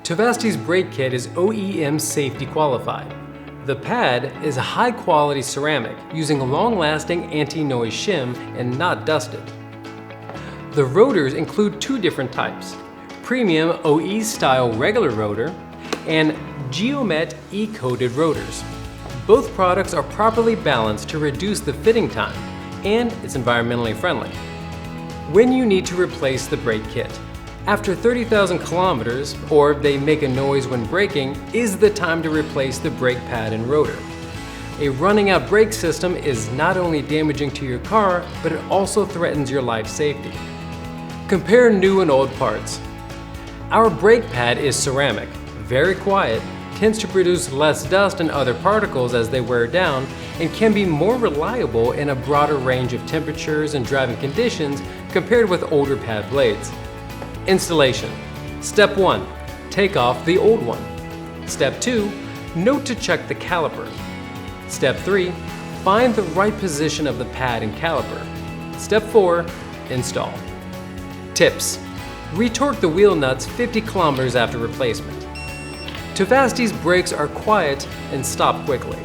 Tovasty's brake kit is OEM safety qualified. The pad is a high-quality ceramic using long-lasting anti-noise shim and not dusted. The rotors include two different types: premium OE-style regular rotor and Geomet E-coated rotors. Both products are properly balanced to reduce the fitting time, and it's environmentally friendly. When you need to replace the brake kit, after 30,000 kilometers, or they make a noise when braking, is the time to replace the brake pad and rotor. A running out brake system is not only damaging to your car, but it also threatens your life safety. Compare new and old parts. Our brake pad is ceramic, very quiet, tends to produce less dust and other particles as they wear down, and can be more reliable in a broader range of temperatures and driving conditions compared with older pad blades. Installation. Step 1. Take off the old one. Step 2. Note to check the caliper. Step 3. Find the right position of the pad and caliper. Step 4. Install. Tips. Retorque the wheel nuts 50 kilometers after replacement. Tovasty's brakes are quiet and stop quickly.